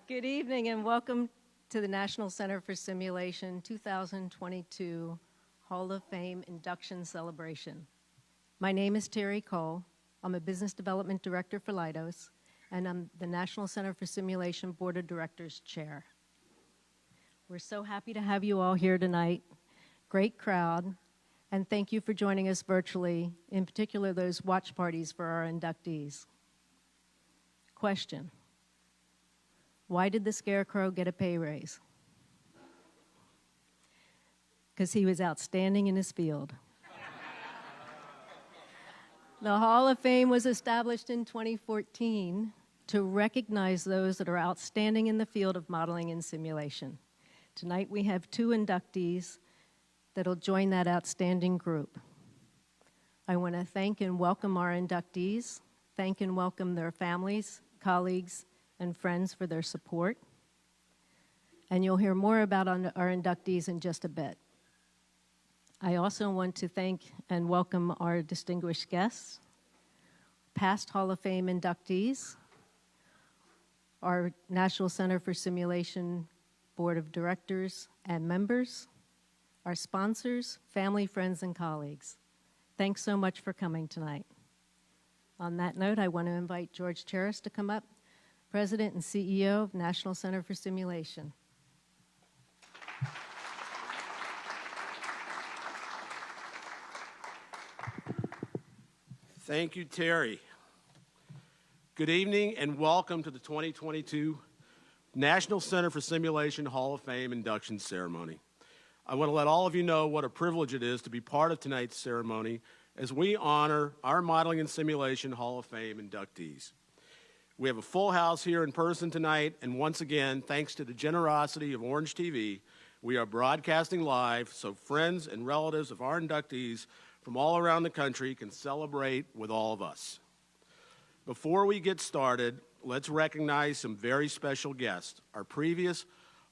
Good evening and welcome to the National Center for Simulation 2022 Hall of Fame Induction Celebration. My name is Terry Cole. I'm a Business Development Director for Leidos, and I'm the National Center for Simulation Board of Directors Chair. We're so happy to have you all here tonight. Great crowd, and thank you for joining us virtually, in particular those watch parties for our inductees. Question: why did the Scarecrow get a pay raise? Because he was outstanding in his field. The Hall of Fame was established in 2014 to recognize those that are outstanding in the field of modeling and simulation. Tonight we have 2 inductees that'll join that outstanding group. I want to thank and welcome our inductees, thank and welcome their families, colleagues, and friends for their support. And you'll hear more about our inductees in just a bit. I also want to thank and welcome our distinguished guests, past Hall of Fame inductees, our National Center for Simulation Board of Directors and members, our sponsors, family, friends, and colleagues. Thanks so much for coming tonight. On that note, I want to invite George Charis to come up, President and CEO of National Center for Simulation. Thank you, Terry. Good evening and welcome to the 2022 National Center for Simulation Hall of Fame induction ceremony. I want to let all of you know what a privilege it is to be part of tonight's ceremony as we honor our Modeling and Simulation Hall of Fame inductees. We have a full house here in person tonight, and once again, thanks to the generosity of Orange TV, we are broadcasting live so friends and relatives of our inductees from all around the country can celebrate with all of us. Before we get started, let's recognize some very special guests, our previous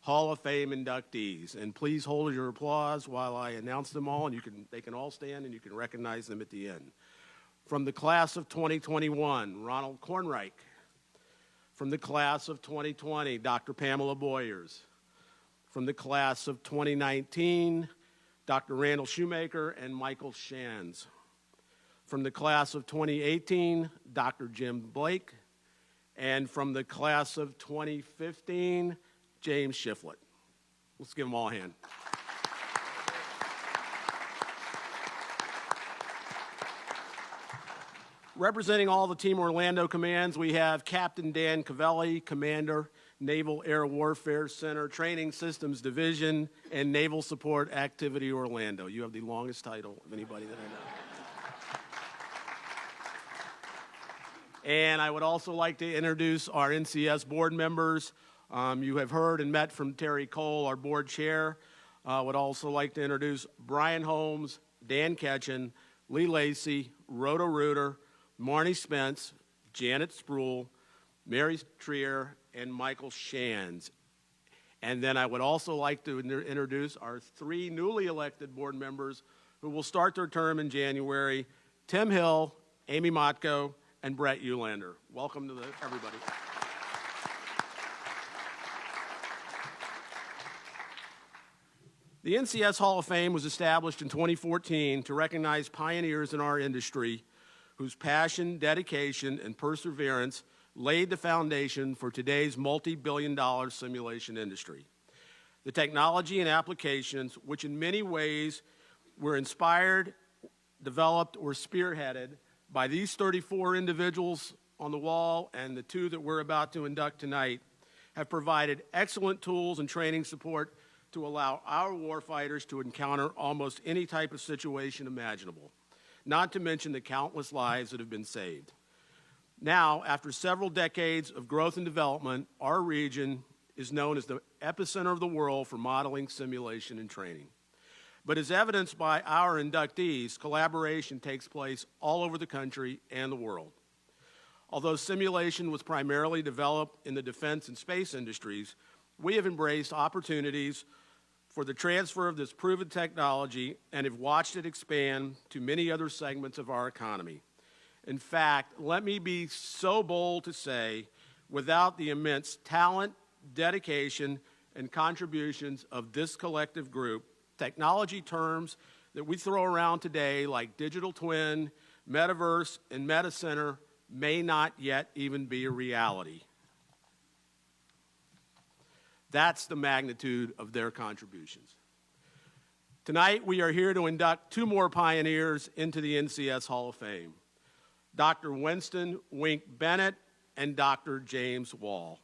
Hall of Fame inductees. And please hold your applause while I announce them all, and they can all stand and you can recognize them at the end. From the class of 2021, Ronald Kornreich. From the class of 2020, Dr. Pamela Boyers. From the class of 2019, Dr. Randall Shoemaker and Michael Shands. From the class of 2018, Dr. Jim Blake. And from the class of 2015, James Shiflett. Let's give them all a hand. Representing all the Team Orlando commands, we have Captain Dan Cavelli, Commander, Naval Air Warfare Center, Training Systems Division, and Naval Support Activity Orlando. You have the longest title of anybody that I know. And I would also like to introduce our NCS board members. You have heard and met from Terry Cole, our board chair. I would also like to introduce Brian Holmes, Dan Ketchen, Lee Lacey, Rhoda Reuter, Marnie Spence, Janet Spruill, Mary Trier, and Michael Shands. And then I would also like to introduce our 3 newly elected board members who will start their term in January: Tim Hill, Amy Motko, and Brett Eulander. Welcome to everybody. The NCS Hall of Fame was established in 2014 to recognize pioneers in our industry whose passion, dedication, and perseverance laid the foundation for today's multi-billion-dollar simulation industry. The technology and applications, which in many ways were inspired, developed, or spearheaded by these 34 individuals on the wall and the 2 that we're about to induct tonight, have provided excellent tools and training support to allow our warfighters to encounter almost any type of situation imaginable, not to mention the countless lives that have been saved. Now, after several decades of growth and development, our region is known as the epicenter of the world for modeling, simulation, and training. But as evidenced by our inductees, collaboration takes place all over the country and the world. Although simulation was primarily developed in the defense and space industries, we have embraced opportunities for the transfer of this proven technology and have watched it expand to many other segments of our economy. In fact, let me be so bold to say, without the immense talent, dedication, and contributions of this collective group, technology terms that we throw around today like digital twin, metaverse, and meta center may not yet even be a reality. That's the magnitude of their contributions. Tonight, we are here to induct two more pioneers into the NCS Hall of Fame, Dr. Winston Wink Bennett and Dr. James Wall.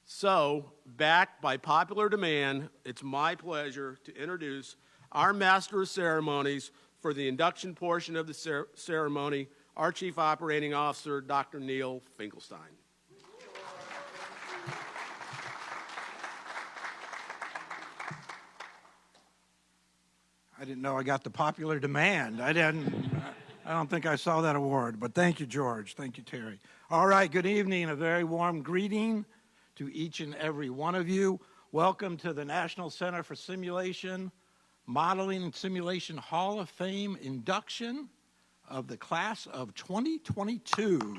So, backed by popular demand, it's my pleasure to introduce our Master of Ceremonies for the induction portion of the ceremony, our Chief Operating Officer, Dr. Neil Finkelstein. I didn't know I got the popular demand. I don't think I saw that award, but thank you, George. Thank you, Terry. All right, good evening. A very warm greeting to each and every one of you. Welcome to the National Center for Simulation, Modeling and Simulation Hall of Fame induction of the class of 2022.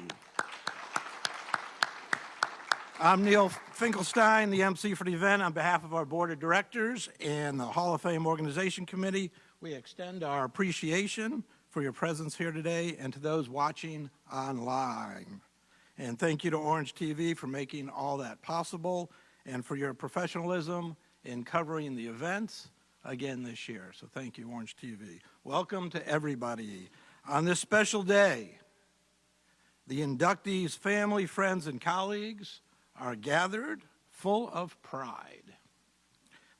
I'm Neil Finkelstein, the MC for the event. On behalf of our board of directors and the Hall of Fame Organization Committee, we extend our appreciation for your presence here today and to those watching online. And thank you to Orange TV for making all that possible and for your professionalism in covering the events again this year. So thank you, Orange TV. Welcome to everybody. On this special day, the inductees' family, friends, and colleagues are gathered full of pride.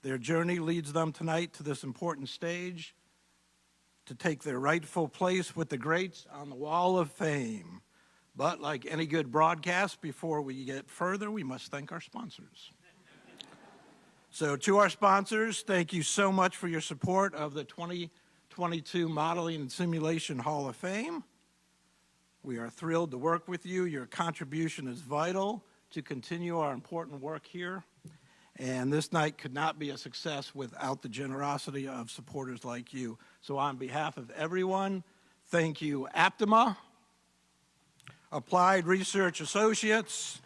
Their journey leads them tonight to this important stage to take their rightful place with the greats on the Wall of Fame. But like any good broadcast, before we get further, we must thank our sponsors. So to our sponsors, thank you so much for your support of the 2022 Modeling and Simulation Hall of Fame. We are thrilled to work with you. Your contribution is vital to continue our important work here. And this night could not be a success without the generosity of supporters like you. So on behalf of everyone, thank you, Aptima, Applied Research Associates,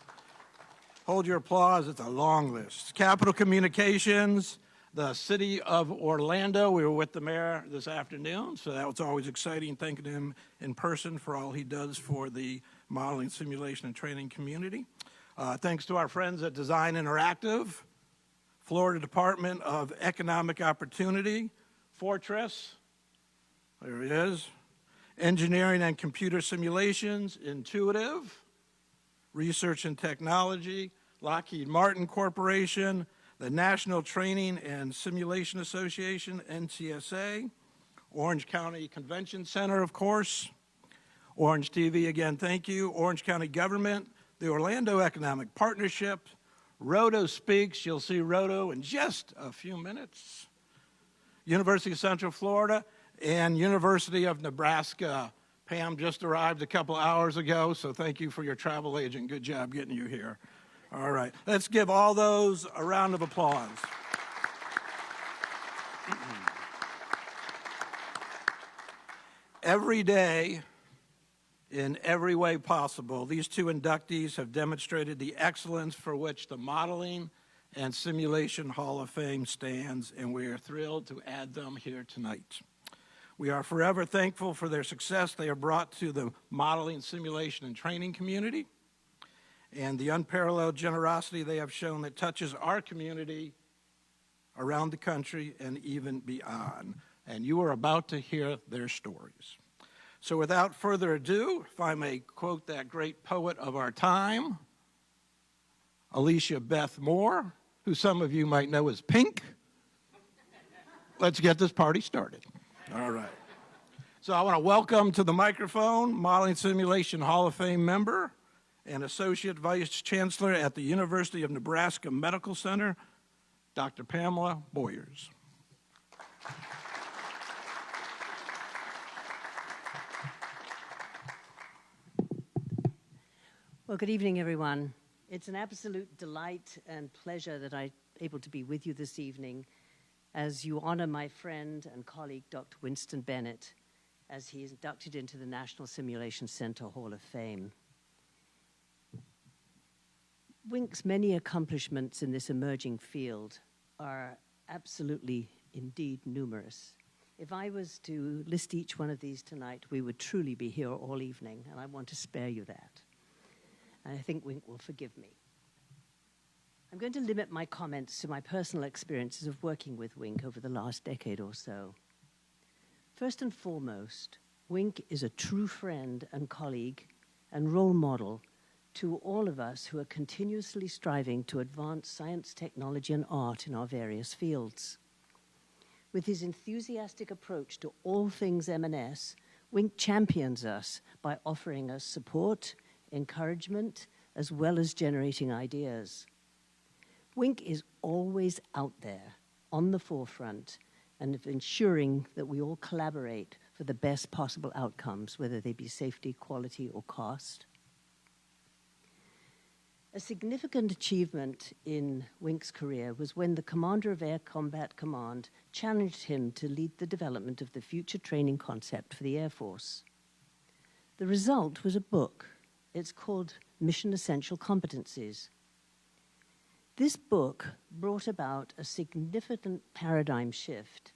hold your applause, it's a long list, Capital Communications, the City of Orlando. We were with the mayor this afternoon, so that was always exciting, thanking him in person for all he does for the modeling, simulation, and training community. Thanks to our friends at Design Interactive, Florida Department of Economic Opportunity, Fortress, there it is, Engineering and Computer Simulations, Intuitive, Research and Technology, Lockheed Martin Corporation, the National Training and Simulation Association, NTSA, Orange County Convention Center, of course, Orange TV, again, thank you, Orange County Government, the Orlando Economic Partnership, Roto Speaks, you'll see Roto in just a few minutes, University of Central Florida, and University of Nebraska. Pam just arrived a couple hours ago, so thank you for your travel agent. Good job getting you here. All right, let's give all those a round of applause. Every day, in every way possible, these two inductees have demonstrated the excellence for which the Modeling and Simulation Hall of Fame stands, and we are thrilled to add them here tonight. We are forever thankful for their success they have brought to the modeling, simulation, and training community, and the unparalleled generosity they have shown that touches our community around the country and even beyond. And you are about to hear their stories. So without further ado, if I may quote that great poet of our time, Alicia Beth Moore, who some of you might know as Pink, let's get this party started. All right. So I want to welcome to the microphone Modeling Simulation Hall of Fame member and Associate Vice Chancellor at the University of Nebraska Medical Center, Dr. Pamela Boyers. Well, good evening, everyone. It's an absolute delight and pleasure that I'm able to be with you this evening as you honor my friend and colleague, Dr. Winston Bennett, as he is inducted into the National Simulation Center Hall of Fame. Wink's many accomplishments in this emerging field are absolutely, indeed, numerous. If I was to list each one of these tonight, we would truly be here all evening, and I want to spare you that. And I think Wink will forgive me. I'm going to limit my comments to my personal experiences of working with Wink over the last decade or so. First and foremost, Wink is a true friend and colleague and role model to all of us who are continuously striving to advance science, technology, and art in our various fields. With his enthusiastic approach to all things M&S, Wink champions us by offering us support, encouragement, as well as generating ideas. Wink is always out there, on the forefront, and of ensuring that we all collaborate for the best possible outcomes, whether they be safety, quality, or cost. A significant achievement in Wink's career was when the Commander of Air Combat Command challenged him to lead the development of the future training concept for the Air Force. The result was a book. It's called Mission Essential Competencies. This book brought about a significant paradigm shift,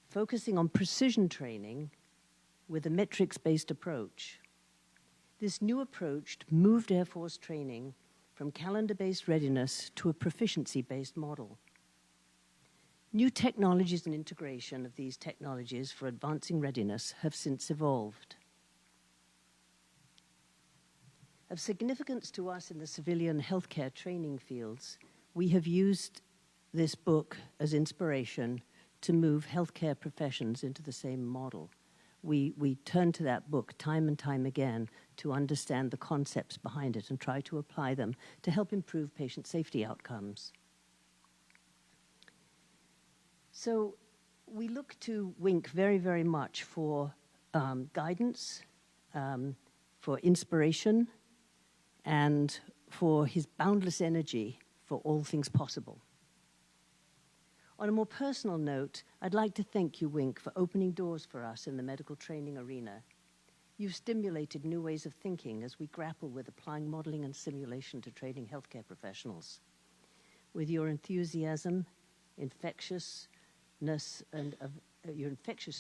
focusing on precision training with a metrics-based approach. This new approach moved Air Force training from calendar-based readiness to a proficiency-based model. New technologies and integration of these technologies for advancing readiness have since evolved. Of significance to us in the civilian healthcare training fields, we have used this book as inspiration to move healthcare professions into the same model. We turn to that book time and time again to understand the concepts behind it and try to apply them to help improve patient safety outcomes. So we look to Wink very, very much for guidance, for inspiration, and for his boundless energy for all things possible. On a more personal note, I'd like to thank you, Wink, for opening doors for us in the medical training arena. You've stimulated new ways of thinking as we grapple with applying modeling and simulation to training healthcare professionals. With your enthusiasm, infectious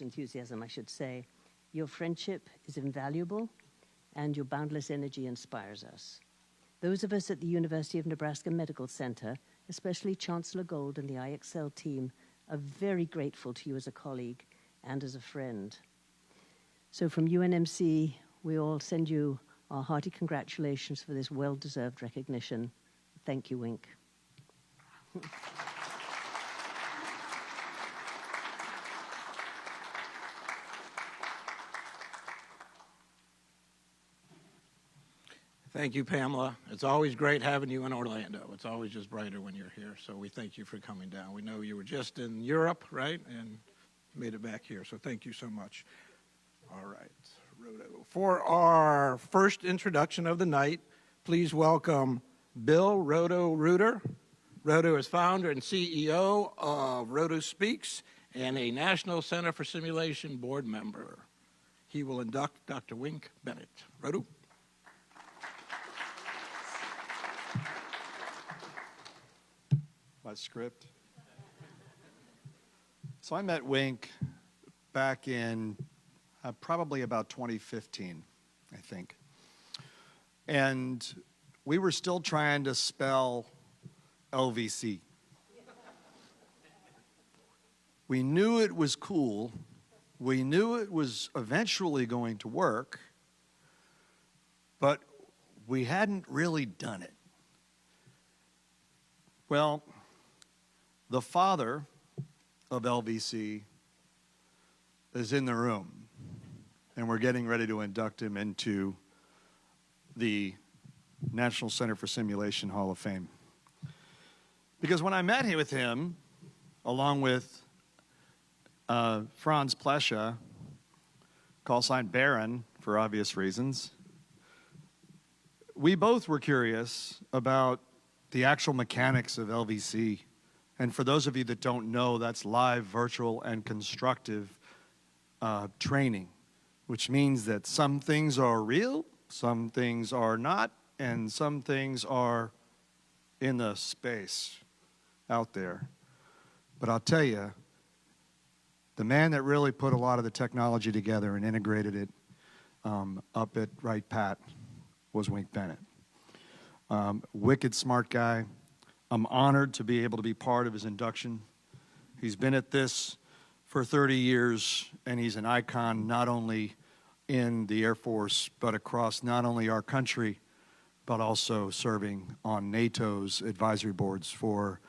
enthusiasm, I should say, your friendship is invaluable, and your boundless energy inspires us. Those of us at the University of Nebraska Medical Center, especially Chancellor Gold and the IXL team, are very grateful to you as a colleague and as a friend. So from UNMC, we all send you our hearty congratulations for this well-deserved recognition. Thank you, Wink. Thank you, Pamela. It's always great having you in Orlando. It's always just brighter when you're here, so we thank you for coming down. We know you were just in Europe, right, and made it back here, so thank you so much. All right, Roto. For our first introduction of the night, please welcome Bill Roto Reuter. Roto is founder and CEO of Roto Speaks and a National Center for Simulation board member. He will induct Dr. Wink Bennett. Roto. My script. So I met Wink back in probably about 2015, I think. And we were still trying to spell LVC. We knew it was cool. We knew it was eventually going to work, but we hadn't really done it. Well, the father of LVC is in the room, and we're getting ready to induct him into the National Center for Simulation Hall of Fame. Because when I met with him, along with Franz Plesha, call sign Baron for obvious reasons, we both were curious about the actual mechanics of LVC. And for those of you that don't know, that's live, virtual, and constructive training which means that some things are real, some things are not, and some things are in the space out there. But I'll tell you, the man that really put a lot of the technology together and integrated it up at Wright Pat was Wink Bennett. Wicked smart guy. I'm honored to be able to be part of his induction. He's been at this for 30 years, and he's an icon not only in the Air Force, but across not only our country, but also serving on NATO's advisory boards for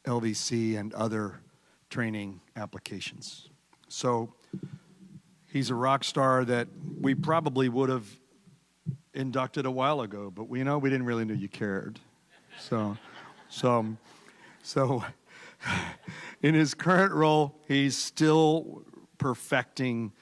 LVC and other training applications. So he's a rock star that we probably would have inducted a while ago, but we didn't really know you cared. So in his current role, he's still perfecting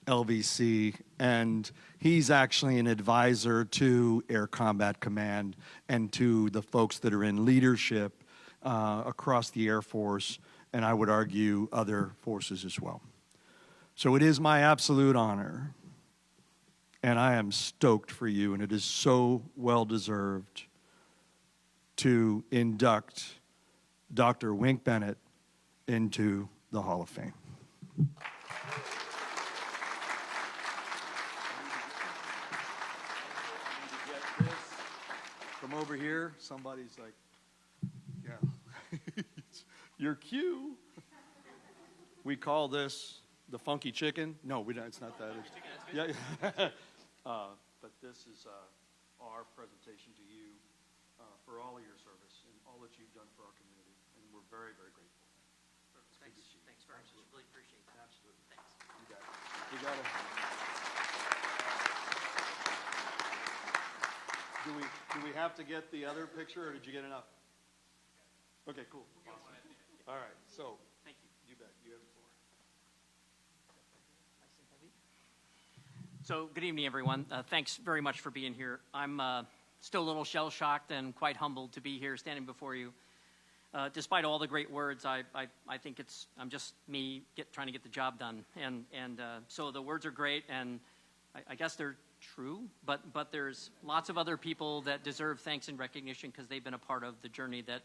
LVC, and he's actually an advisor to Air Combat Command and to the folks that are in leadership across the Air Force, and I would argue other forces as well. So it is my absolute honor, and I am stoked for you, and it is so well-deserved to induct Dr. Wink Bennett into the Hall of Fame. From over here, somebody's like, yeah, your cue. We call this the funky chicken. No, we don't. It's not that. Yeah. But this is our presentation to you for all of your service and all that you've done for our community, and we're very, very grateful. Thanks very much. Really appreciate that. Absolutely. Thanks. You got it. You got it. Do we have to get the other picture, or did you get enough? Okay, cool. Awesome. All right, so. Thank you. You bet. You have the floor. So, good evening, everyone. Thanks very much for being here. I'm still a little shell-shocked and quite humbled to be here standing before you. Despite all the great words, I think I'm just me trying to get the job done. And so the words are great, and I guess they're true, but there's lots of other people that deserve thanks and recognition because they've been a part of the journey that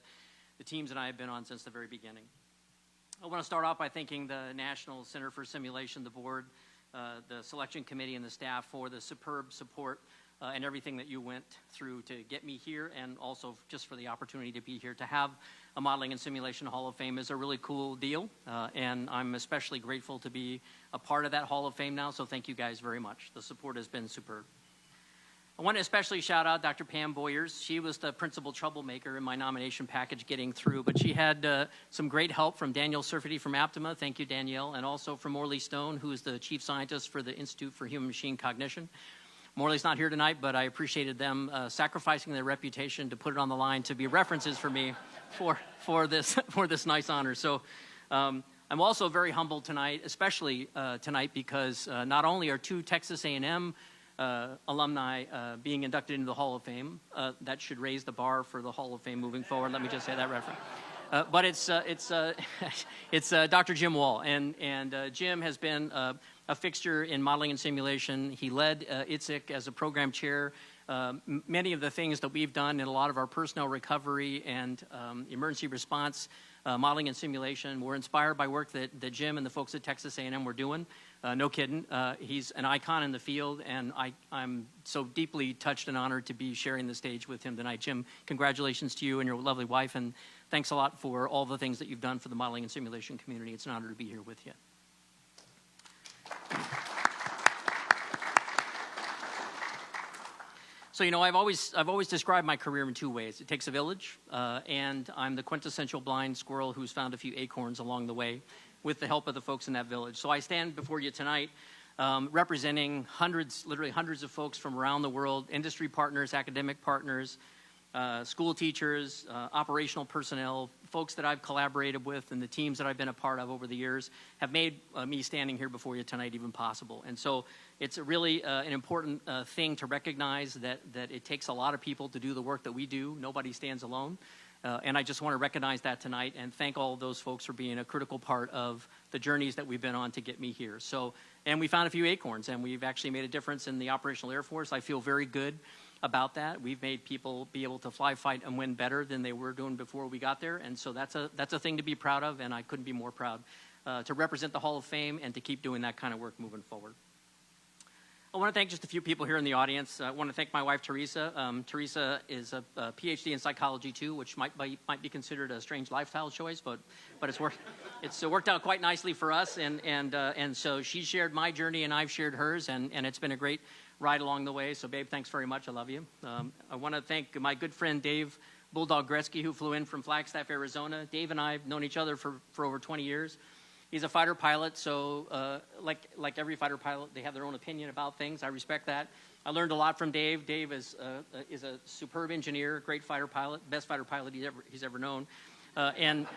the teams and I have been on since the very beginning. I want to start off by thanking the National Center for Simulation, the board, the selection committee, and the staff for the superb support and everything that you went through to get me here, and also just for the opportunity to be here. To have a Modeling and Simulation Hall of Fame is a really cool deal, and I'm especially grateful to be a part of that Hall of Fame now, so thank you guys very much. The support has been superb. I want to especially shout out Dr. Pam Boyers. She was the principal troublemaker in my nomination package getting through, but she had some great help from Danielle Surfety from Aptima. Thank you, Danielle. And also from Morley Stone, who is the chief scientist for the Institute for Human-Machine Cognition. Morley's not here tonight, but I appreciated them sacrificing their reputation to put it on the line to be references for me for this nice honor. So I'm also very humbled tonight, especially tonight, because not only are 2 Texas A&M alumni being inducted into the Hall of Fame. That should raise the bar for the Hall of Fame moving forward. Let me just say that reference. But it's Dr. Jim Wall, and Jim has been a fixture in modeling and simulation. He led ITSIC as a program chair. Many of the things that we've done in a lot of our personnel recovery and emergency response modeling and simulation were inspired by work that Jim and the folks at Texas A&M were doing. No kidding. He's an icon in the field, and I'm so deeply touched and honored to be sharing the stage with him tonight. Jim, congratulations to you and your lovely wife, and thanks a lot for all the things that you've done for the modeling and simulation community. It's an honor to be here with you. So, you know, I've always described my career in 2 ways. It takes a village, and I'm the quintessential blind squirrel who's found a few acorns along the way with the help of the folks in that village. So I stand before you tonight representing literally hundreds of folks from around the world, industry partners, academic partners, school teachers, operational personnel, folks that I've collaborated with, and the teams that I've been a part of over the years have made me standing here before you tonight even possible. And so it's really an important thing to recognize that it takes a lot of people to do the work that we do. Nobody stands alone. And I just want to recognize that tonight and thank all of those folks for being a critical part of the journeys that we've been on to get me here. So, and we found a few acorns, and we've actually made a difference in the Operational Air Force. I feel very good about that. We've made people be able to fly, fight, and win better than they were doing before we got there. And so that's a thing to be proud of, and I couldn't be more proud to represent the Hall of Fame and to keep doing that kind of work moving forward. I want to thank just a few people here in the audience. I want to thank my wife, Teresa. Teresa is a PhD in psychology, too, which might be considered a strange lifestyle choice, but it's worked out quite nicely for us. And so she shared my journey, and I've shared hers, and it's been a great ride along the way. So, babe, thanks very much. I love you. I want to thank my good friend, Dave Bulldog Gretzky, who flew in from Flagstaff, Arizona. Dave and I have known each other for over 20 years. He's a fighter pilot, so like every fighter pilot, they have their own opinion about things. I respect that. I learned a lot from Dave. Dave is a superb engineer, great fighter pilot, best fighter pilot he's ever known, and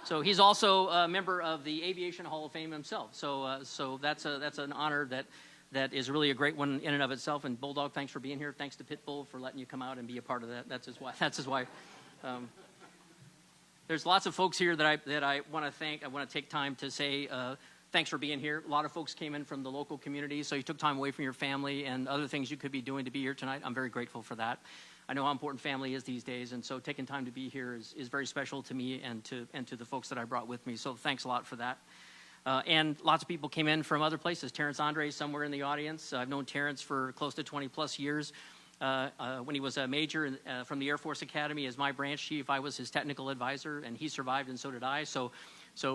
so he's also a member of the Aviation Hall of Fame himself. So that's an honor that is really a great one in and of itself. And Bulldog, thanks for being here. Thanks to Pitbull for letting you come out and be a part of that. That's his wife. There's lots of folks here that I want to thank. I want to take time to say thanks for being here. A lot of folks came in from the local community, so you took time away from your family and other things you could be doing to be here tonight. I'm very grateful for that. I know how important family is these days, and so taking time to be here is very special to me and to the folks that I brought with me. So thanks a lot for that. And lots of people came in from other places. Terrence Andre is somewhere in the audience. I've known Terrence for close to 20-plus years. When he was a major from the Air Force Academy as my branch chief, I was his technical advisor, and he survived, and so did I. So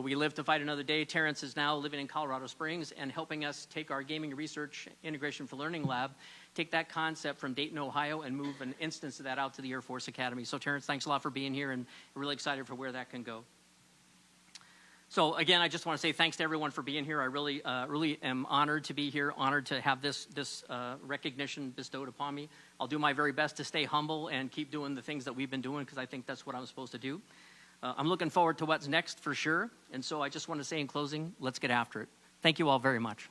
we live to fight another day. Terrence is now living in Colorado Springs and helping us take our Gaming Research Integration for Learning Lab, take that concept from Dayton, Ohio, and move an instance of that out to the Air Force Academy. So Terrence, thanks a lot for being here, and we're really excited for where that can go. So again, I just want to say thanks to everyone for being here. I really am honored to be here, honored to have this recognition bestowed upon me. I'll do my very best to stay humble and keep doing the things that we've been doing because I think that's what I'm supposed to do. I'm looking forward to what's next for sure. And so I just want to say in closing, let's get after it. Thank you all very much.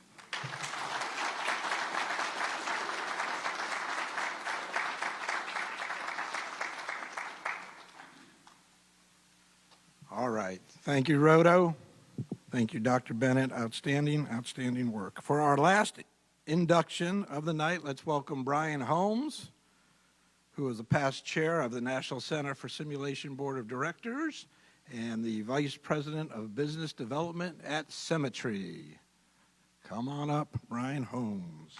All right. Thank you, Rodo. Thank you, Dr. Bennett. Outstanding, outstanding work. For our last induction of the night, let's welcome Brian Holmes, who is the past chair of the National Center for Simulation Board of Directors and the Vice President of Business Development at Symmetry. Come on up, Brian Holmes.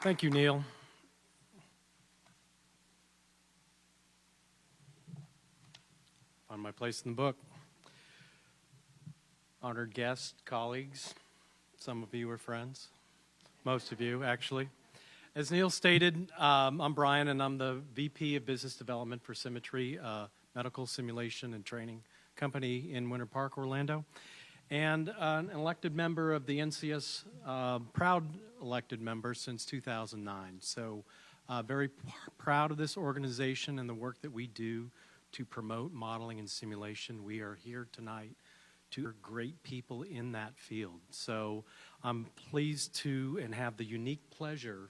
Thank you, Neil. Find my place in the book. Honored guests, colleagues, some of you are friends, most of you, actually. As Neil stated, I'm Brian, and I'm the VP of Business Development for Symmetry, medical simulation and training company in Winter Park, Orlando, and an elected member of the NCS, proud elected member since 2009. So very proud of this organization and the work that we do to promote modeling and simulation. We are here tonight to great people in that field. So I'm pleased to and have the unique pleasure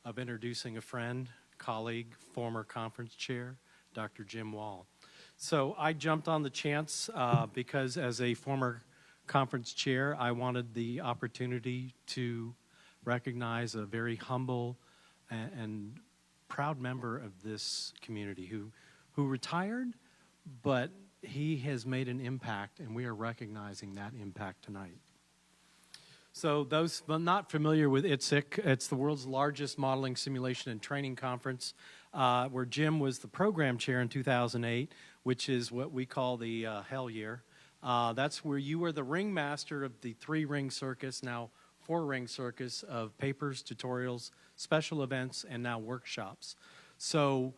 of introducing a friend, colleague, former conference chair, Dr. Jim Wall. So I jumped on the chance because as a former conference chair, I wanted the opportunity to recognize a very humble and proud member of this community who retired, but he has made an impact, and we are recognizing that impact tonight. So those not familiar with ITSIC, it's the world's largest modeling, simulation, and training conference, where Jim was the program chair in 2008, which is what we call the hell year. That's where you were the ringmaster of the 3-ring circus, now 4-ring circus of papers, tutorials, special events, and now workshops. So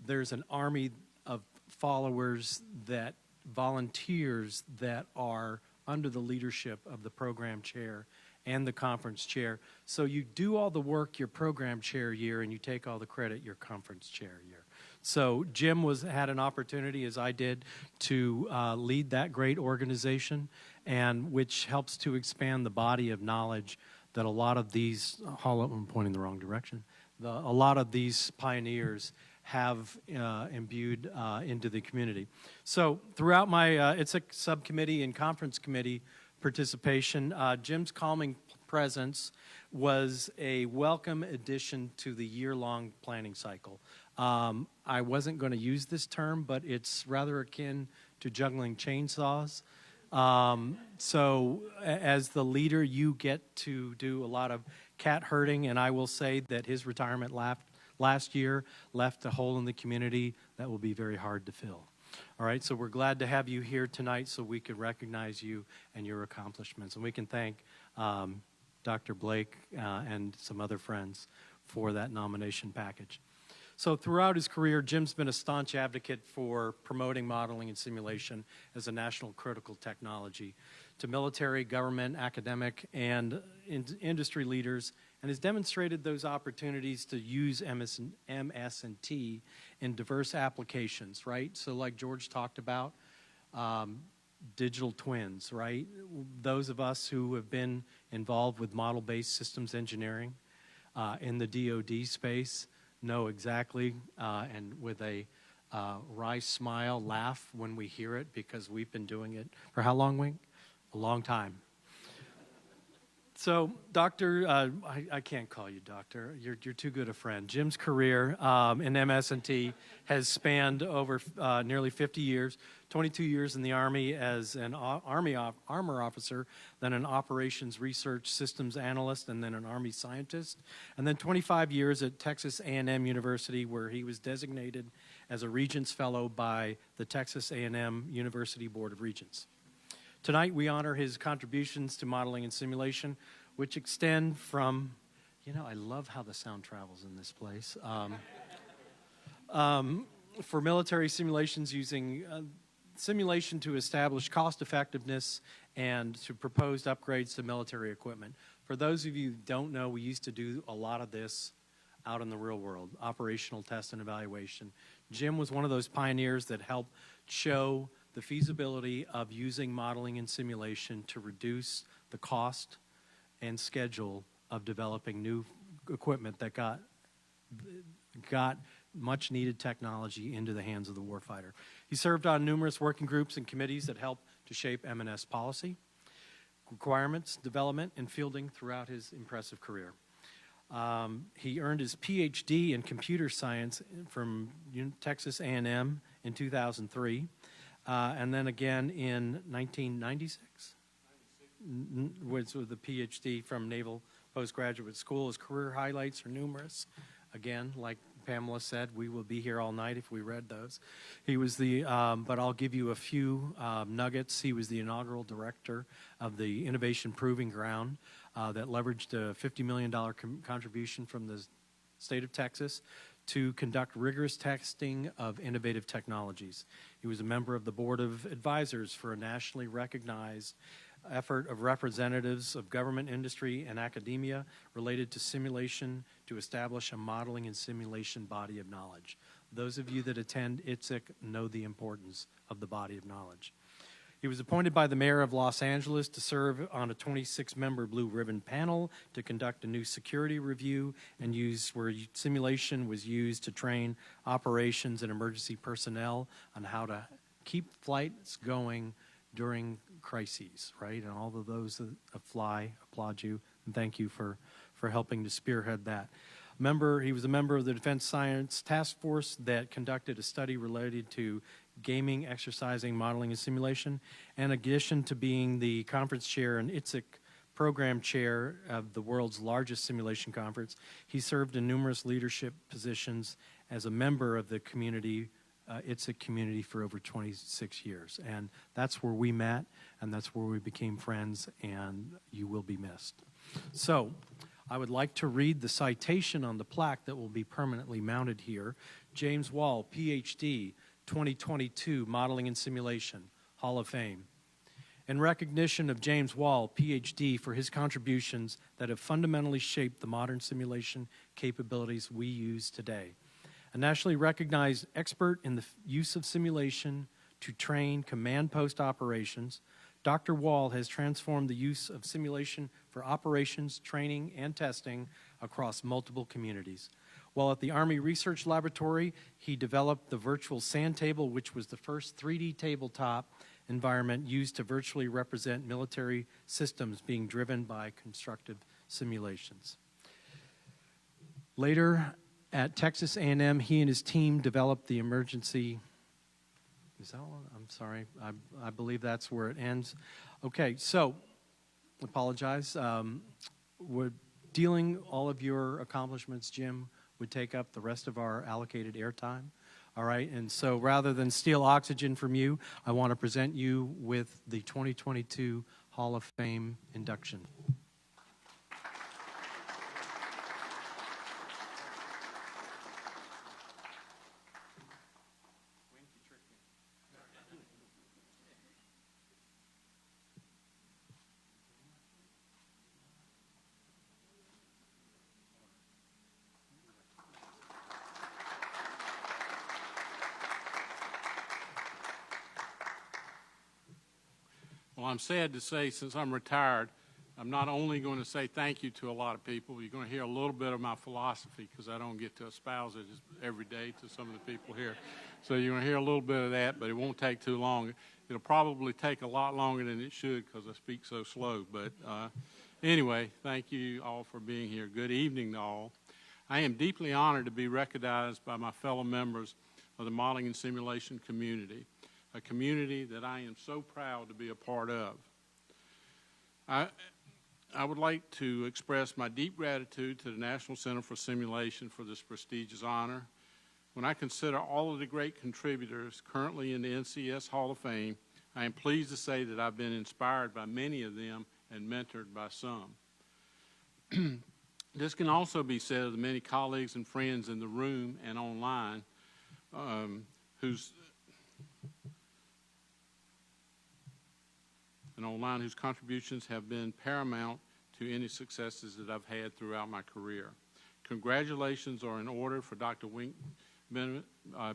there's an army of followers, that volunteers that are under the leadership of the program chair and the conference chair. So you do all the work your program chair year, and you take all the credit your conference chair year. So Jim had an opportunity, as I did, to lead that great organization, and which helps to expand the body of knowledge that a lot of these, I'm pointing the wrong direction, a lot of these pioneers have imbued into the community. So throughout my ITSEC subcommittee and conference committee participation, Jim's calming presence was a welcome addition to the year-long planning cycle. I wasn't going to use this term, but it's rather akin to juggling chainsaws. So as the leader, you get to do a lot of cat herding, and I will say that his retirement last year left a hole in the community that will be very hard to fill. All right, so we're glad to have you here tonight so we could recognize you and your accomplishments. And we can thank Dr. Blake and some other friends for that nomination package. So throughout his career, Jim's been a staunch advocate for promoting modeling and simulation as a national critical technology to military, government, academic, and industry leaders, and has demonstrated those opportunities to use MS&T in diverse applications, right? So like George talked about, digital twins, right? Those of us who have been involved with model-based systems engineering in the DoD space know exactly, and with a wry smile, laugh when we hear it, because we've been doing it for how long, Wink? A long time. So, Doctor, I can't call you Doctor. You're too good a friend. Jim's career in MS&T has spanned over nearly 50 years, 22 years in the Army as an armor officer, then an operations research systems analyst, and then an Army scientist, and then 25 years at Texas A&M University, where he was designated as a Regents Fellow by the Texas A&M University Board of Regents. Tonight, we honor his contributions to modeling and simulation, which extend from, I love how the sound travels in this place, for military simulations using simulation to establish cost effectiveness and to proposed upgrades to military equipment. For those of you who don't know, we used to do a lot of this out in the real world, operational test and evaluation. Jim was one of those pioneers that helped show the feasibility of using modeling and simulation to reduce the cost and schedule of developing new equipment that got much needed technology into the hands of the warfighter. He served on numerous working groups and committees that helped to shape M&S policy, requirements, development, and fielding throughout his impressive career. He earned his PhD in computer science from Texas A&M in 2003. And then again in 1996, with a PhD from Naval Postgraduate School. His career highlights are numerous. Again, like Pamela said, we will be here all night if we read those. He was but I'll give you a few nuggets. He was the inaugural director of the Innovation Proving Ground that leveraged a $50 million contribution from the state of Texas to conduct rigorous testing of innovative technologies. He was a member of the board of advisors for a nationally recognized effort of representatives of government, industry, and academia related to simulation to establish a modeling and simulation body of knowledge. Those of you that attend ITSEC know the importance of the body of knowledge. He was appointed by the mayor of Los Angeles to serve on a 26-member Blue Ribbon panel to conduct a new security review and where simulation was used to train operations and emergency personnel on how to keep flights going during crises, right? And all of those that fly applaud you and thank you for helping to spearhead that. He was a member of the Defense Science Task Force that conducted a study related to gaming, exercising, modeling, and simulation. In addition to being the conference chair and ITSEC program chair of the world's largest simulation conference, he served in numerous leadership positions as a member of the community, ITSEC community, for over 26 years. And that's where we met, and that's where we became friends, and you will be missed. So, I would like to read the citation on the plaque that will be permanently mounted here. James Wall, PhD, 2022, Modeling and Simulation, Hall of Fame. In recognition of James Wall, PhD, for his contributions that have fundamentally shaped the modern simulation capabilities we use today. A nationally recognized expert in the use of simulation to train command post operations, Dr. Wall has transformed the use of simulation for operations, training, and testing across multiple communities. While at the Army Research Laboratory, he developed the virtual sand table, which was the first 3D tabletop environment used to virtually represent military systems being driven by constructive simulations. Later, at Texas A&M, he and his team developed the emergency. Is that one? I'm sorry. I believe that's where it ends. Okay, so apologize. We're dealing all of your accomplishments, Jim, would take up the rest of our allocated airtime. All right, and so rather than steal oxygen from you, I want to present you with the 2022 Hall of Fame induction. Well, I'm sad to say, since I'm retired, I'm not only going to say thank you to a lot of people, you're going to hear a little bit of my philosophy because I don't get to espouse it every day to some of the people here. So you're going to hear a little bit of that, but it won't take too long. It'll probably take a lot longer than it should because I speak so slow. But anyway, thank you all for being here. Good evening to all. I am deeply honored to be recognized by my fellow members of the modeling and simulation community, a community that I am so proud to be a part of. I would like to express my deep gratitude to the National Center for Simulation for this prestigious honor. When I consider all of the great contributors currently in the NCS Hall of Fame, I am pleased to say that I've been inspired by many of them and mentored by some. This can also be said of the many colleagues and friends in the room and online whose contributions have been paramount to any successes that I've had throughout my career. Congratulations are in order for Dr. Wink Bennett, my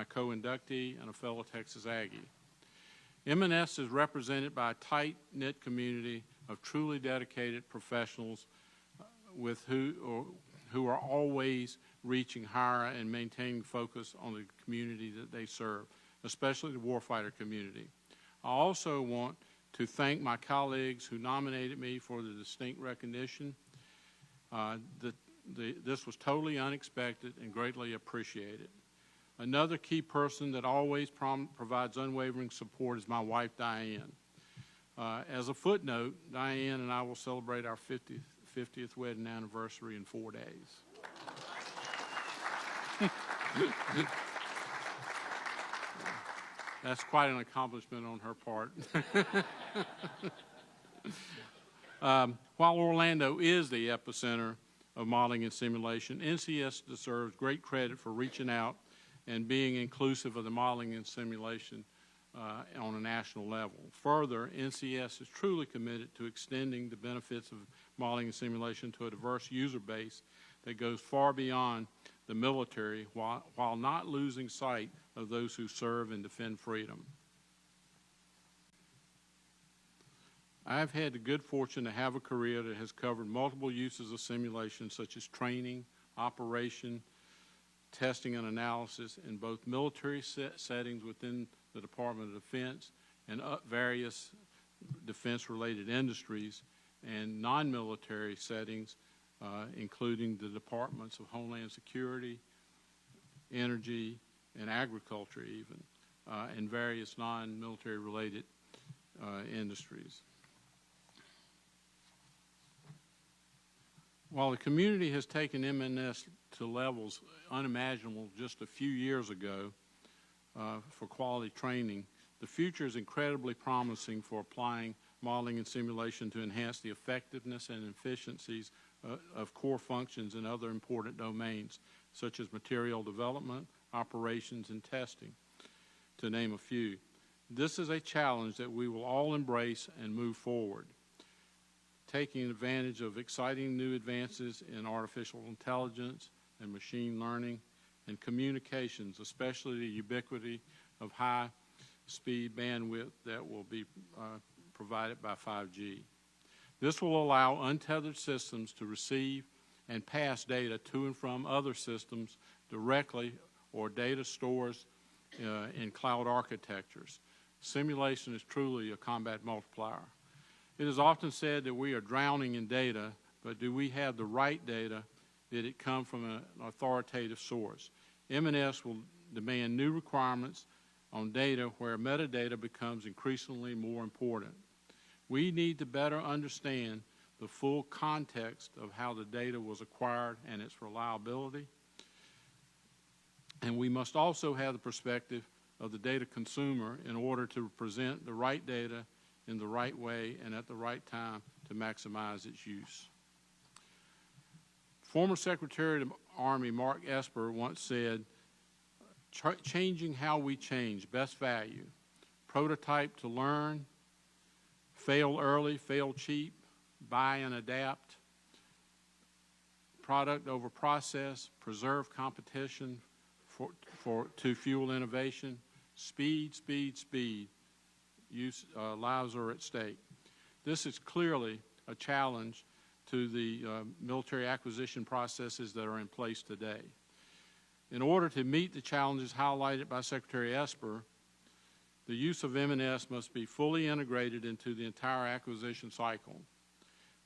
co-inductee and a fellow Texas Aggie. M&S is represented by a tight-knit community of truly dedicated professionals who are always reaching higher and maintaining focus on the community that they serve, especially the warfighter community. I also want to thank my colleagues who nominated me for the distinct recognition. This was totally unexpected and greatly appreciated. Another key person that always provides unwavering support is my wife, Diane. As a footnote, Diane and I will celebrate our 50th wedding anniversary in 4 days. That's quite an accomplishment on her part. While Orlando is the epicenter of modeling and simulation, NCS deserves great credit for reaching out and being inclusive of the modeling and simulation on a national level. Further, NCS is truly committed to extending the benefits of modeling and simulation to a diverse user base that goes far beyond the military while not losing sight of those who serve and defend freedom. I have had the good fortune to have a career that has covered multiple uses of simulation, such as training, operation, testing, and analysis in both military settings within the Department of Defense and various defense-related industries, and non-military settings, including the Departments of Homeland Security, Energy, and Agriculture even, and various non-military related industries. While the community has taken M&S to levels unimaginable just a few years ago for quality training, the future is incredibly promising for applying modeling and simulation to enhance the effectiveness and efficiencies of core functions in other important domains, such as material development, operations, and testing, to name a few. This is a challenge that we will all embrace and move forward, taking advantage of exciting new advances in artificial intelligence and machine learning and communications, especially the ubiquity of high speed bandwidth that will be provided by 5G. This will allow untethered systems to receive and pass data to and from other systems directly or data stores in cloud architectures. Simulation is truly a combat multiplier. It is often said that we are drowning in data, but do we have the right data? Did it come from an authoritative source? M&S will demand new requirements on data where metadata becomes increasingly more important. We need to better understand the full context of how the data was acquired and its reliability. And we must also have the perspective of the data consumer in order to present the right data in the right way and at the right time to maximize its use. Former Secretary of the Army Mark Esper once said, changing how we change, best value, prototype to learn, fail early, fail cheap, buy and adapt, product over process, preserve competition to fuel innovation, speed, speed, speed, lives are at stake. This is clearly a challenge to the military acquisition processes that are in place today. In order to meet the challenges highlighted by Secretary Esper, the use of M&S must be fully integrated into the entire acquisition cycle.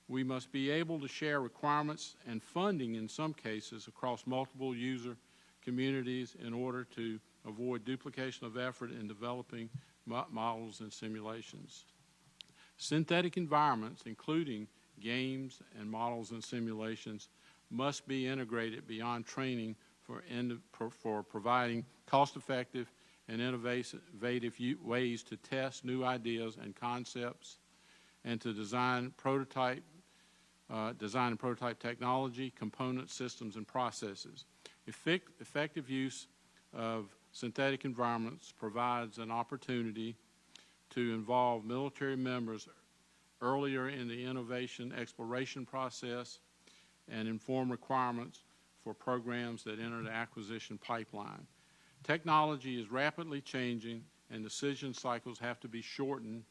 We must be able to share requirements and funding in some cases across multiple user communities in order to avoid duplication of effort in developing models and simulations. Synthetic environments, including games and models and simulations, must be integrated beyond training for providing cost-effective and innovative ways to test new ideas and concepts and to design and prototype technology, component systems, and processes. Effective use of synthetic environments provides an opportunity to involve military members earlier in the innovation exploration process and inform requirements for programs that enter the acquisition pipeline. Technology is rapidly changing and decision cycles have to be shortened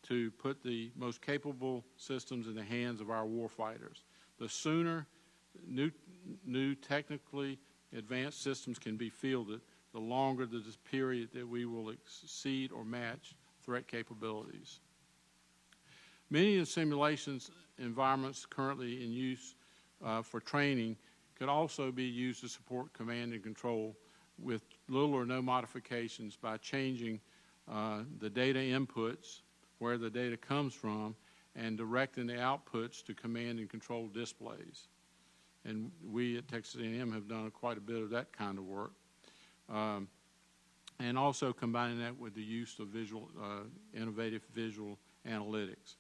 to put the most capable systems in the hands of our warfighters. The sooner new technically advanced systems can be fielded, the longer the period that we will exceed or match threat capabilities. Many of the simulations environments currently in use for training could also be used to support command and control with little or no modifications by changing the data inputs, where the data comes from, and directing the outputs to command and control displays. And we at Texas A&M have done quite a bit of that kind of work. And also combining that with the use of innovative visual analytics.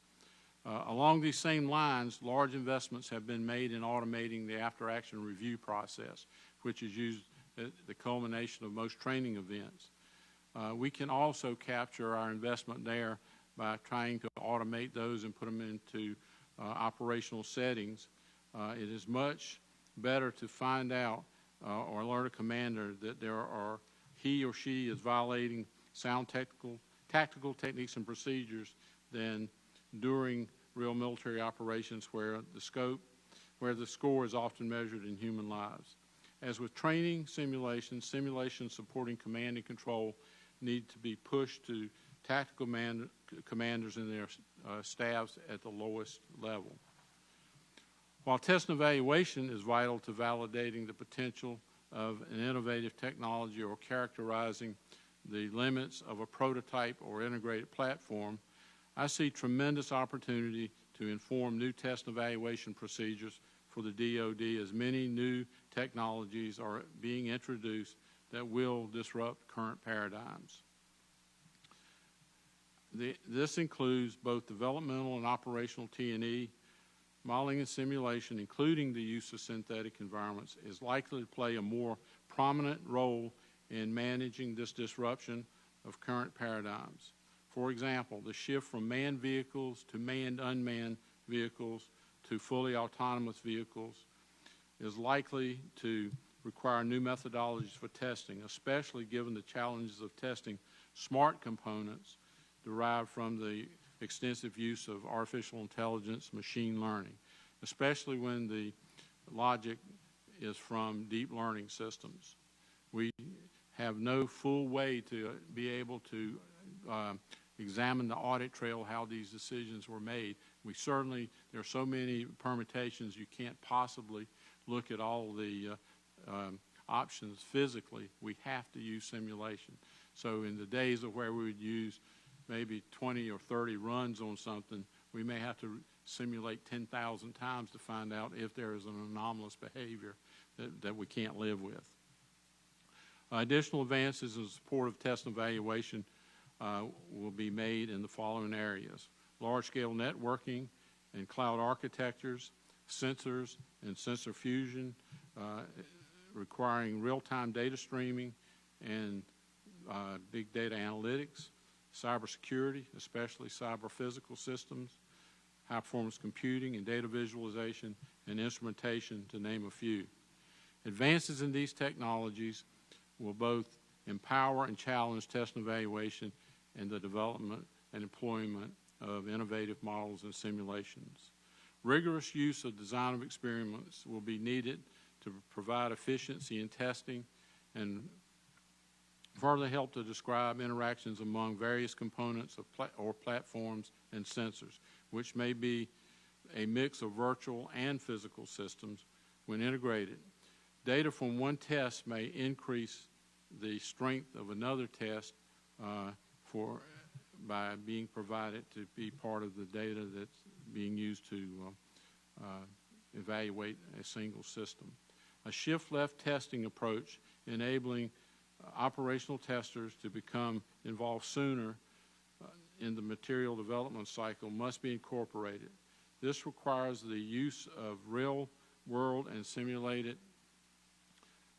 Along these same lines, large investments have been made in automating the after-action review process, which is used at the culmination of most training events. We can also capture our investment there by trying to automate those and put them into operational settings. It is much better to find out or alert a commander that he or she is violating sound tactical techniques and procedures than during real military operations where the score is often measured in human lives. As with training simulations supporting command and control need to be pushed to tactical commanders and their staffs at the lowest level. While test and evaluation is vital to validating the potential of an innovative technology or characterizing the limits of a prototype or integrated platform, I see tremendous opportunity to inform new test and evaluation procedures for the DoD as many new technologies are being introduced that will disrupt current paradigms. This includes both developmental and operational T&E. Modeling and simulation, including the use of synthetic environments, is likely to play a more prominent role in managing this disruption of current paradigms. For example, the shift from manned vehicles to manned-unmanned vehicles to fully autonomous vehicles is likely to require new methodologies for testing, especially given the challenges of testing smart components derived from the extensive use of artificial intelligence, machine learning, especially when the logic is from deep learning systems. We have no full way to be able to examine the audit trail how these decisions were made. There are so many permutations you can't possibly look at all the options physically. We have to use simulation. So in the days of where we would use maybe 20 or 30 runs on something, we may have to simulate 10,000 times to find out if there is an anomalous behavior that we can't live with. Additional advances in support of test and evaluation will be made in the following areas: large-scale networking and cloud architectures, sensors and sensor fusion, requiring real-time data streaming and big data analytics, cybersecurity, especially cyber-physical systems, high-performance computing and data visualization and instrumentation, to name a few. Advances in these technologies will both empower and challenge test and evaluation and the development and employment of innovative models and simulations. Rigorous use of design of experiments will be needed to provide efficiency in testing and further help to describe interactions among various components of or platforms and sensors, which may be a mix of virtual and physical systems when integrated. Data from one test may increase the strength of another test by being provided to be part of the data that's being used to evaluate a single system. A shift-left testing approach enabling operational testers to become involved sooner in the material development cycle must be incorporated. This requires the use of real-world and simulated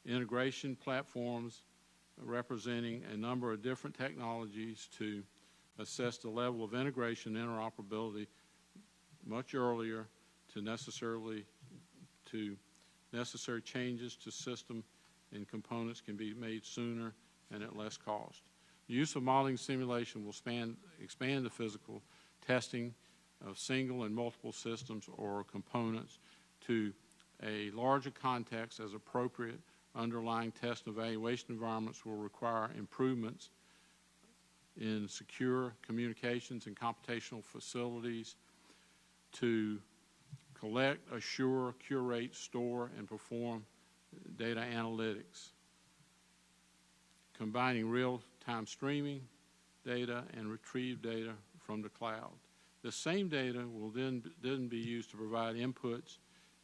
integration platforms representing a number of different technologies to assess the level of integration and interoperability much earlier to necessary changes to system and components can be made sooner and at less cost. The use of modeling simulation will expand the physical testing of single and multiple systems or components to a larger context as appropriate. Underlying test and evaluation environments will require improvements in secure communications and computational facilities to collect, assure, curate, store, and perform data analytics, combining real-time streaming data and retrieve data from the cloud. The same data will then be used to provide inputs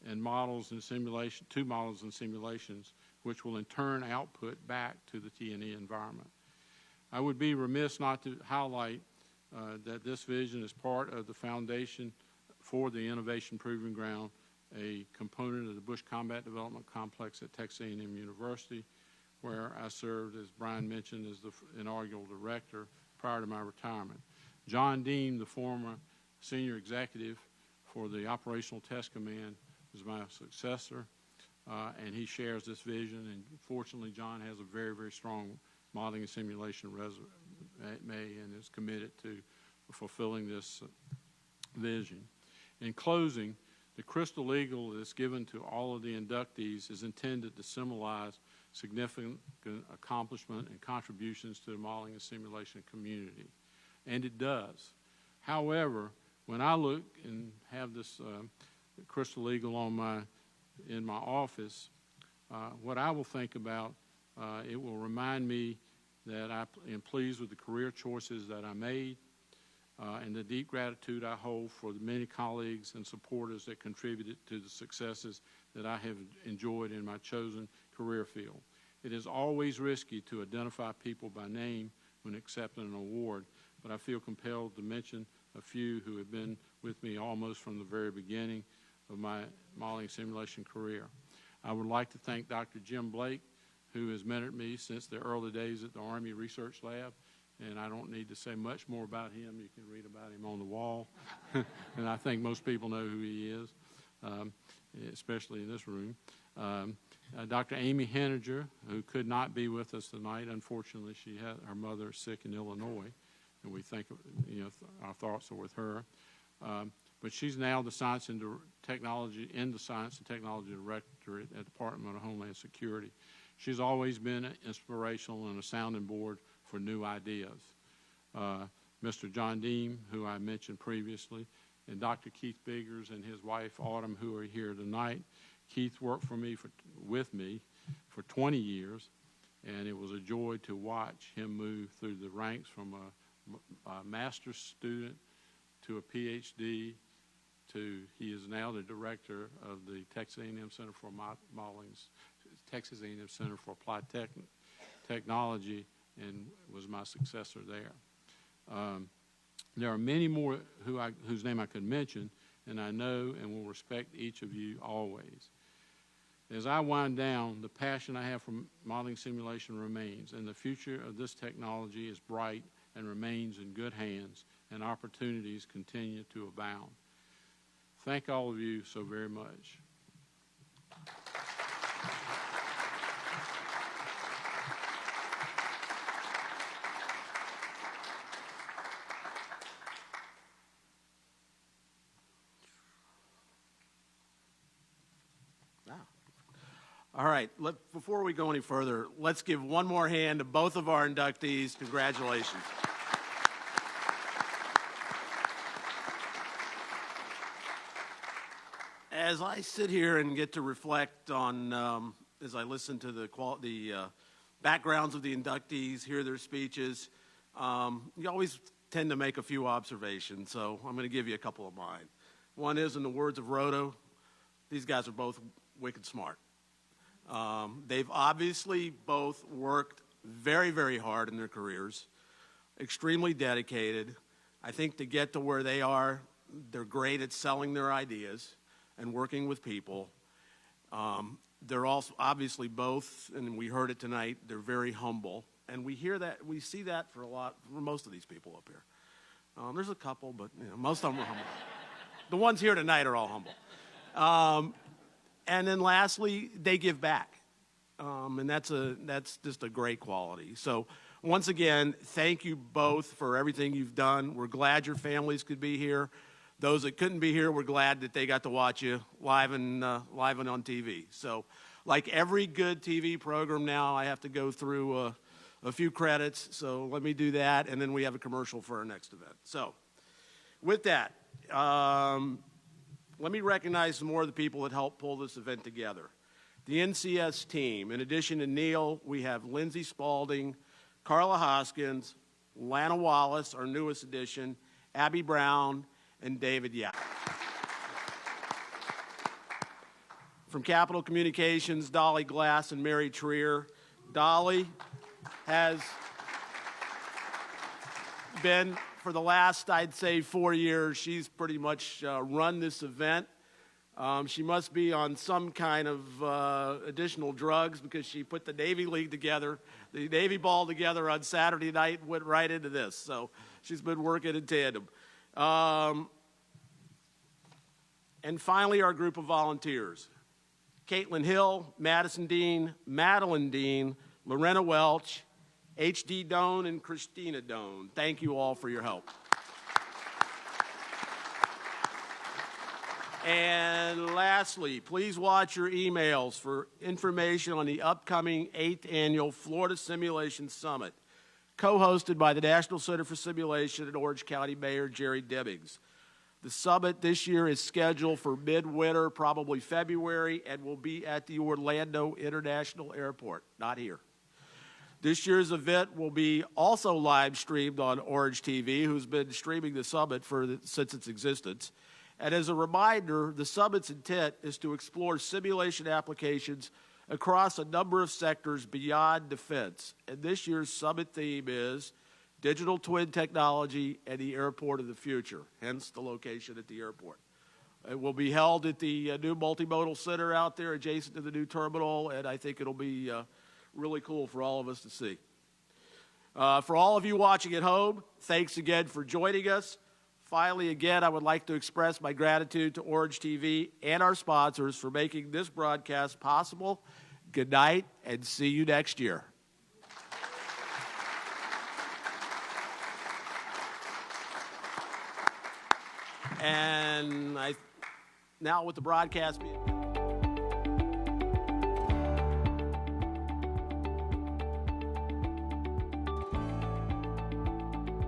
and models and simulation, to models and simulations, which will in turn output back to the T&E environment. I would be remiss not to highlight that this vision is part of the foundation for the Innovation Proving Ground, a component of the Bush Combat Development Complex at Texas A&M University, where I served, as Brian mentioned, as the inaugural director prior to my retirement. John Dean, the former senior executive for the Operational Test Command, is my successor, and he shares this vision. And fortunately, John has a very, very strong modeling and simulation resume and is committed to fulfilling this vision. In closing, the Crystal Eagle that's given to all of the inductees is intended to symbolize significant accomplishment and contributions to the modeling and simulation community, and it does. However, when I look and have this Crystal Eagle in my office, what I will think about, it will remind me that I am pleased with the career choices that I made, and the deep gratitude I hold for the many colleagues and supporters that contributed to the successes that I have enjoyed in my chosen career field. It is always risky to identify people by name when accepting an award, but I feel compelled to mention a few who have been with me almost from the very beginning of my modeling simulation career. I would like to thank Dr. Jim Blake, who has mentored me since the early days at the Army Research Lab, and I don't need to say much more about him. You can read about him on the wall, and I think most people know who he is, especially in this room. Dr. Amy Henninger, who could not be with us tonight. Unfortunately, her mother is sick in Illinois, and we think, our thoughts are with her. But she's now the Science and Technology Director at the Department of Homeland Security. She's always been inspirational and a sounding board for new ideas. Mr. John Deem, who I mentioned previously, and Dr. Keith Biggers and his wife Autumn, who are here tonight. Keith worked with me for 20 years, and it was a joy to watch him move through the ranks from a master's student to a PhD to he is now the director of the Texas A&M Center for Texas A&M Center for Applied Technology, and was my successor there. There are many more whose name I could mention, and I know and will respect each of you always. As I wind down, the passion I have for modeling simulation remains, and the future of this technology is bright and remains in good hands, and opportunities continue to abound. Thank all of you so very much. All right, before we go any further, let's give one more hand to both of our inductees. Congratulations. As I sit here and get to reflect on, as I listen to the backgrounds of the inductees, hear their speeches, you always tend to make a few observations, so I'm going to give you a couple of mine. One is, in the words of Roto, these guys are both wicked smart. They've obviously both worked very, very hard in their careers, extremely dedicated. I think to get to where they are, they're great at selling their ideas and working with people. They're also obviously both, and we heard it tonight, they're very humble. And we see that for most of these people up here. There's a couple, but most of them are humble. The ones here tonight are all humble. And then lastly, they give back. And that's just a great quality. So once again, thank you both for everything you've done. We're glad your families could be here. Those that couldn't be here, we're glad that they got to watch you live and on TV. So like every good TV program now, I have to go through a few credits. So let me do that, and then we have a commercial for our next event. So with that, let me recognize some more of the people that helped pull this event together. The NCS team. In addition to Neil, we have Lindsay Spalding, Carla Hoskins, Lana Wallace, our newest addition, Abby Brown, and David Yap. From Capital Communications, Dolly Glass and Mary Trier. Dolly has been, for the last, I'd say, 4 years, she's pretty much run this event. She must be on some kind of additional drugs because she put the Navy League together, the Navy Ball together on Saturday night, went right into this. So she's been working in tandem. And finally, our group of volunteers. Caitlin Hill, Madison Dean, Madeline Dean, Lorena Welch, H.D. Doan, and Christina Doan. Thank you all for your help. And lastly, please watch your emails for information on the upcoming 8th Annual Florida Simulation Summit, co-hosted by the National Center for Simulation and Orange County Mayor Jerry Debbings. The summit this year is scheduled for midwinter, probably February, and will be at the Orlando International Airport, not here. This year's event will be also live streamed on Orange TV, who's been streaming the summit since its existence. And as a reminder, the summit's intent is to explore simulation applications across a number of sectors beyond defense. And this year's summit theme is Digital Twin Technology and the Airport of the Future, hence the location at the airport. It will be held at the new multimodal center out there adjacent to the new terminal, and I think it'll be really cool for all of us to see. For all of you watching at home, thanks again for joining us. Finally, again, I would like to express my gratitude to Orange TV and our sponsors for making this broadcast possible Good night, and see you next year. And now with the broadcast being